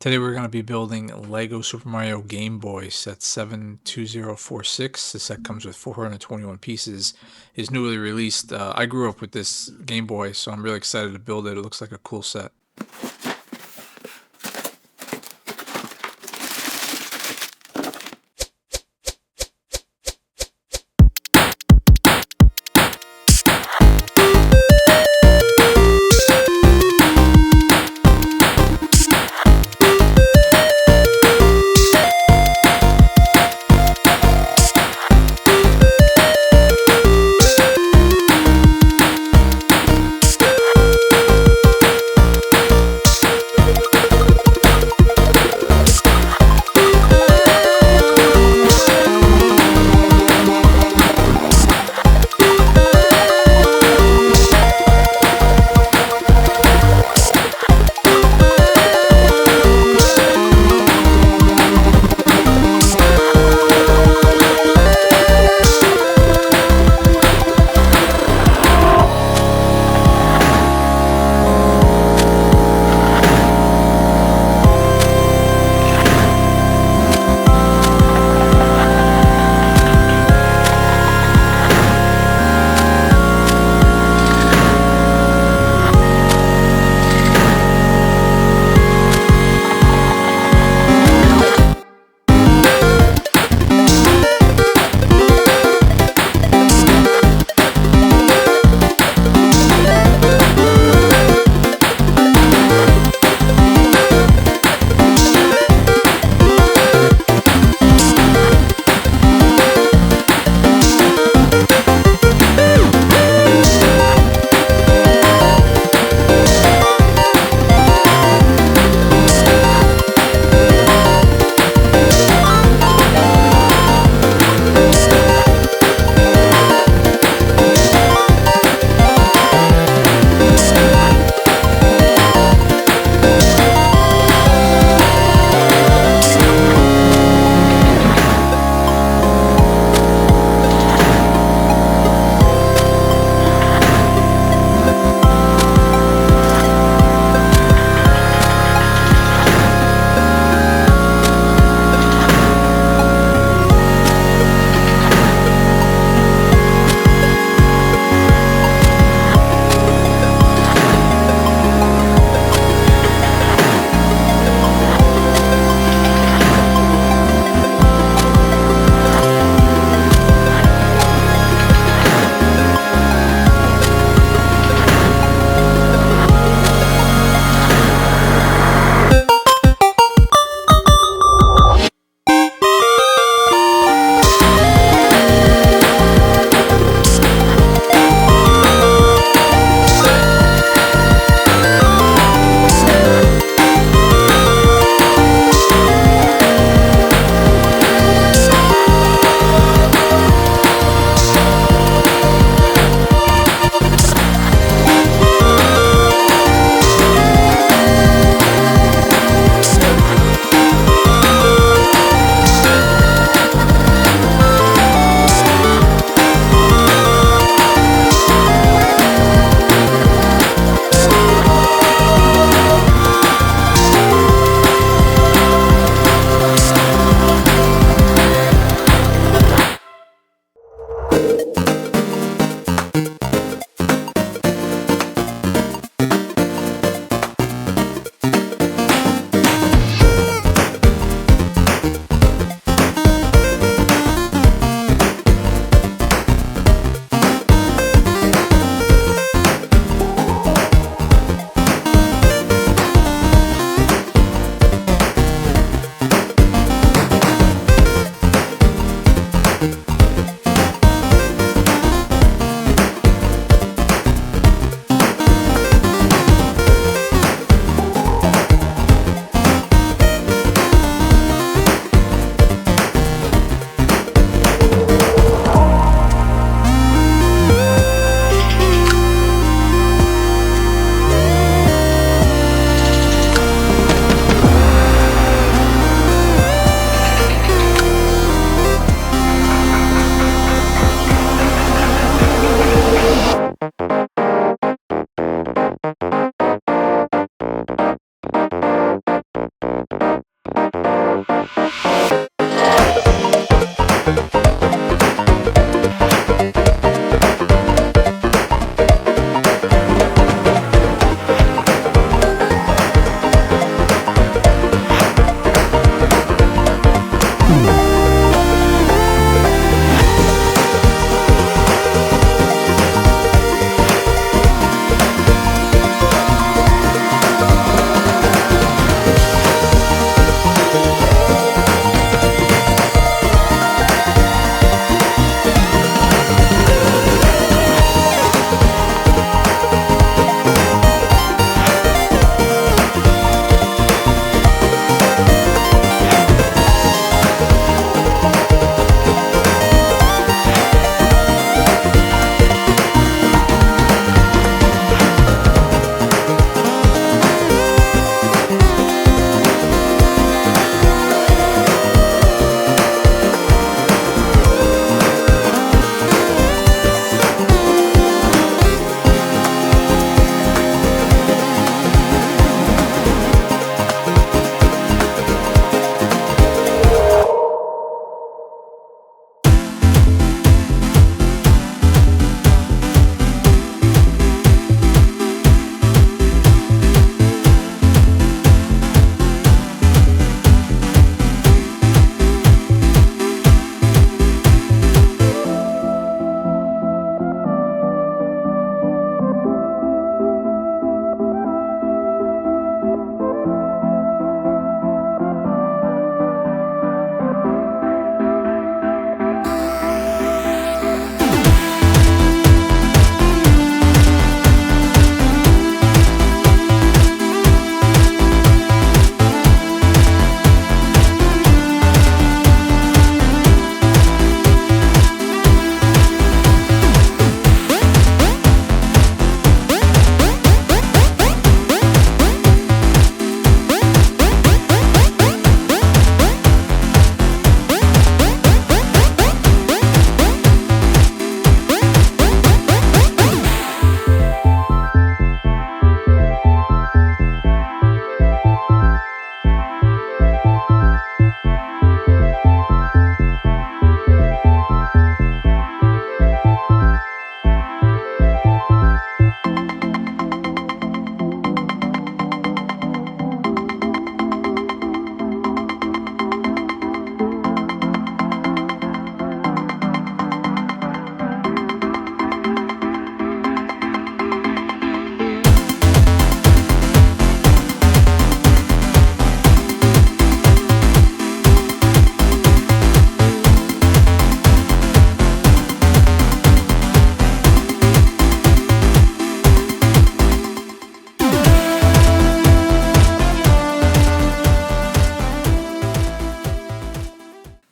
Today we're going to be building Lego Super Mario Game Boy set 72046. The set comes with 421 pieces. Is newly released. I grew up with this Game Boy, so I'm really excited to build it. It looks like a cool set.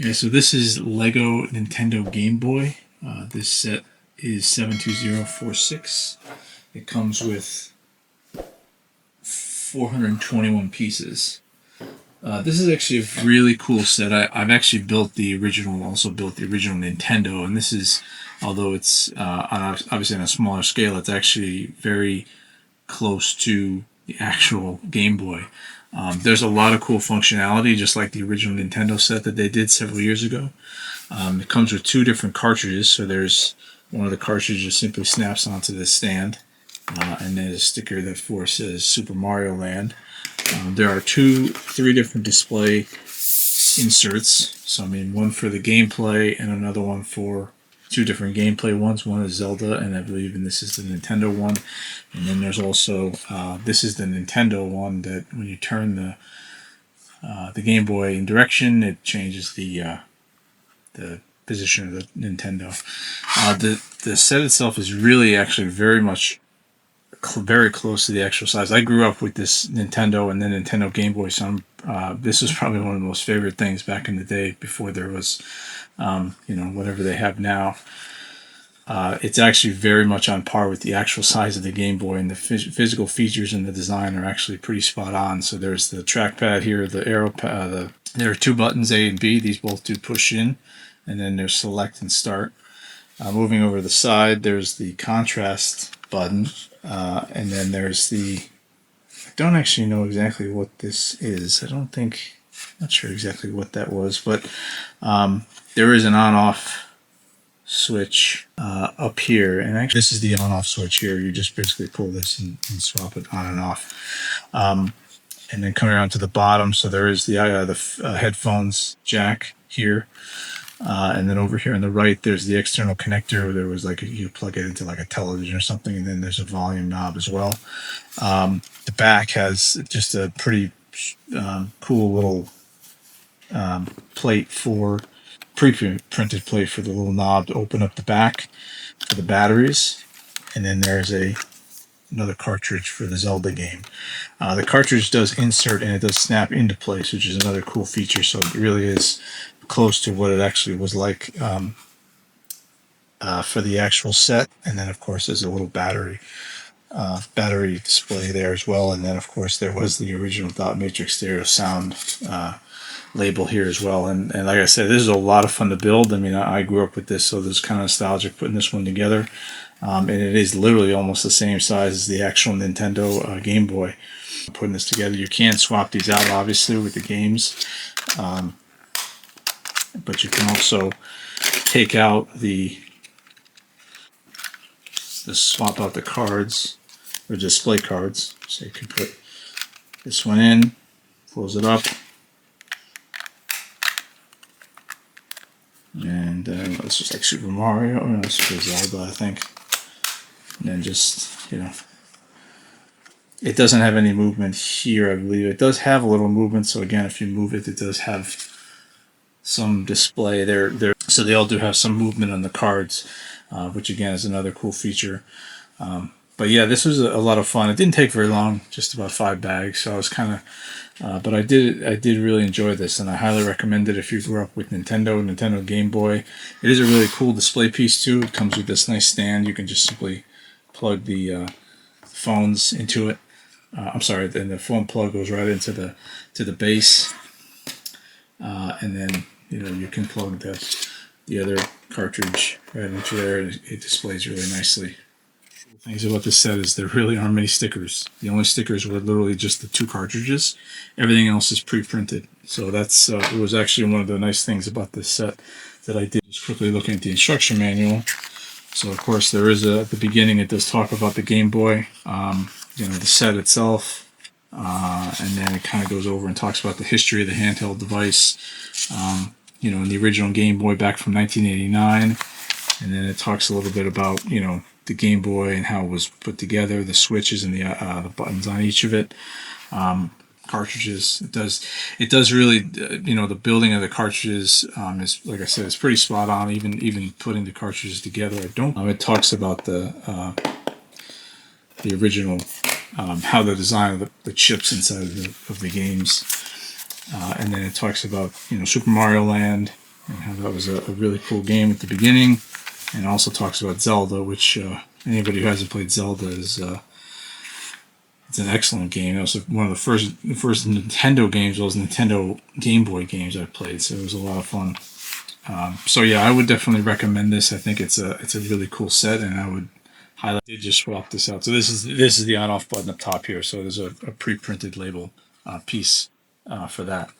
Okay, so this is Lego Nintendo Game Boy. This set is 72046. It comes with 421 pieces. This is actually a really cool set. I've actually built the original, also built the original Nintendo, and this is, although it's obviously on a smaller scale, it's actually very close to the actual Game Boy. There's a lot of cool functionality, just like the original Nintendo set that they did several years ago. It comes with two different cartridges, so there's one of the cartridges simply snaps onto this stand, and there's a sticker that says Super Mario Land. There are three different display inserts, so I mean one for the gameplay and another one for two different gameplay ones. One is Zelda, and I believe this is the Nintendo one. And then there's also this is the Nintendo one that when you turn the Game Boy in direction, it changes the position of the Nintendo. The set itself is really actually very close to the actual size. I grew up with this Nintendo and then Nintendo Game Boy, so this was probably one of the most favorite things back in the day before there was, whatever they have now. It's actually very much on par with the actual size of the Game Boy, and the physical features and the design are actually pretty spot on. So there's the trackpad here, the arrow pad. There are two buttons, A and B. These both do push in, and then there's select and start. Moving over to the side, there's the contrast button, and then there's I don't actually know exactly what this is. Not sure exactly what that was, but there is an on-off switch up here, and actually this is the on-off switch here. You just basically pull this and swap it on and off. And then coming around to the bottom, so there is the headphones jack here. And then over here on the right, there's the external connector. There was you plug it into a television or something, and then there's a volume knob as well. The back has just a pretty cool little plate pre-printed plate for the little knob to open up the back for the batteries. And then there's another cartridge for the Zelda game. The cartridge does insert and it does snap into place, which is another cool feature. So it really is close to what it actually was like for the actual set. And then of course there's a little battery display there as well. And then of course there was the original dot matrix stereo sound label here as well. And like I said, this is a lot of fun to build. I mean, I grew up with this, so this is kind of nostalgic putting this one together. And it is literally almost the same size as the actual Nintendo Game Boy. Putting this together, you can swap these out obviously with the games, but you can also take out swap out the cards or display cards. So you can put this one in, close it up, and it's just like Super Mario, or no, Super Zelda, I think. And then just, it doesn't have any movement here, I believe. It does have a little movement, so again, if you move it, it does have some display there. So they all do have some movement on the cards, which again is another cool feature. But yeah, this was a lot of fun. It didn't take very long, just about 5 bags. So I was kind of, but I did really enjoy this, and I highly recommend it if you grew up with Nintendo Game Boy. It is a really cool display piece too. It comes with this nice stand. You can just simply plug the phones into it. I'm sorry, then the phone plug goes right into the base, and then you can plug the other cartridge right into there. It displays really nicely. Things about this set is there really aren't many stickers. The only stickers were literally just the 2 cartridges. Everything else is pre-printed. So that's it was actually one of the nice things about this set that I did. Just quickly looking at the instruction manual. So of course there is at the beginning it does talk about the Game Boy, the set itself, and then it kind of goes over and talks about the history of the handheld device. In the original Game Boy back from 1989, and then it talks a little bit about the Game Boy and how it was put together, the switches and the buttons on each of it. Cartridges. It does really, the building of the cartridges is, like I said, it's pretty spot on. Even putting the cartridges together, it talks about the original, how the design of the chips inside of the games, and then it talks about Super Mario Land, and how that was a really cool game at the beginning, and also talks about Zelda, which anybody who hasn't played Zelda is it's an excellent game. It was one of the first Nintendo games, was Nintendo Game Boy games I played, so it was a lot of fun. So yeah, I would definitely recommend this. I think it's a really cool set, and I would highlight. I did just swap this out. So this is the on-off button up top here. So there's a pre-printed label piece for that.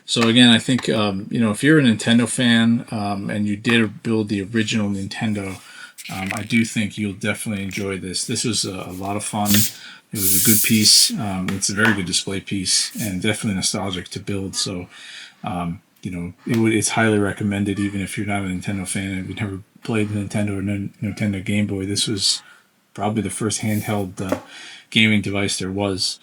So again, I think if you're a Nintendo fan and you did build the original Nintendo, I do think you'll definitely enjoy this. This was a lot of fun. It was a good piece. It's a very good display piece and definitely nostalgic to build. So it's highly recommended, even if you're not a Nintendo fan and you've never played Nintendo or Nintendo Game Boy. This was probably the first handheld gaming device there was.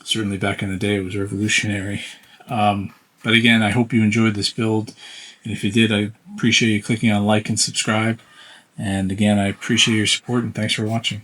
Certainly back in the day, it was revolutionary. But again, I hope you enjoyed this build. And if you did, I appreciate you clicking on like and subscribe. And again, I appreciate your support and thanks for watching.